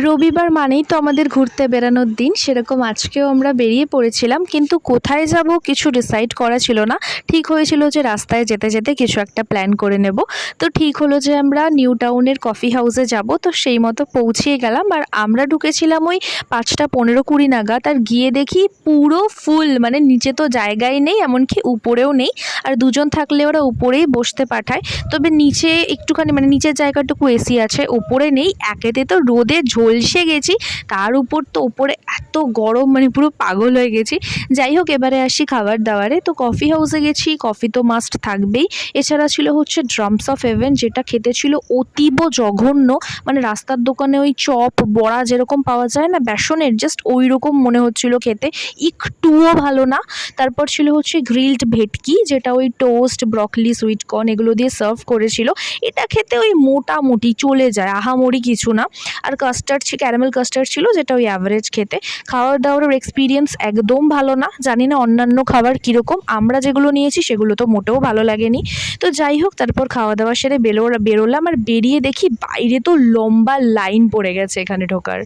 রবিবার মানেই তো আমাদের ঘুরতে বেড়ানোর দিন, সেরকম আজকেও আমরা বেরিয়ে পড়েছিলাম, কিন্তু কোথায় যাব কিছু ডিসাইড করা ছিল না। ঠিক হয়েছিল যে রাস্তায় যেতে যেতে কিছু একটা প্ল্যান করে নেব। তো ঠিক হলো যে আমরা নিউ টাউনের কফি হাউসে যাব, তো সেই মতো পৌঁছিয়ে গেলাম। আর আমরা ঢুকেছিলাম ওই 5টা 15-20 নাগাদ, আর গিয়ে দেখি পুরো ফুল, মানে নিচে তো জায়গাই নেই, এমনকি উপরেও নেই। আর দুজন থাকলে ওরা উপরেই বসতে পাঠায়, তবে নিচে একটুখানি মানে নিচের জায়গাটুকু এসি আছে, ওপরে নেই। একেতে তো রোদে ঝলসে গেছি, তার উপর তো ওপরে এত গরম, মানে পুরো পাগল হয়ে গেছি। যাই হোক, এবারে আসি খাবার দাবারে। তো কফি হাউসে গেছি, কফি তো মাস্ট থাকবেই। এছাড়া ছিল হচ্ছে ড্রামস অফ হেভেন, যেটা খেতে ছিল অতীব জঘন্য। মানে রাস্তার দোকানে ওই চপ বড়া যেরকম পাওয়া যায় না বেসনের, জাস্ট ওই রকম মনে হচ্ছিল খেতে, একটুও ভালো না। তারপর ছিল হচ্ছে গ্রিলড ভেটকি, যেটা ওই টোস্ট, ব্রকলি, সুইট কর্ন এগুলো দিয়ে সার্ভ করেছিল। এটা খেতে ওই মোটামুটি চলে যায়, আহামরি কিছু না। আর কাস্টার্ড, ক্যারামেল কাস্টার্ড ছিল, যেটা ওই অ্যাভারেজ খেতে। খাওয়ার দাওয়ারের এক্সপিরিয়েন্স একদম ভালো না। জানি না অন্যান্য খাবার কীরকম, আমরা যেগুলো নিয়েছি সেগুলো তো মোটেও ভালো লাগেনি। তো যাই হোক, তারপর খাওয়া দাওয়া সেরে বেরোলাম, আর বেরিয়ে দেখি বাইরে তো লম্বা লাইন পড়ে গেছে এখানে ঢোকার।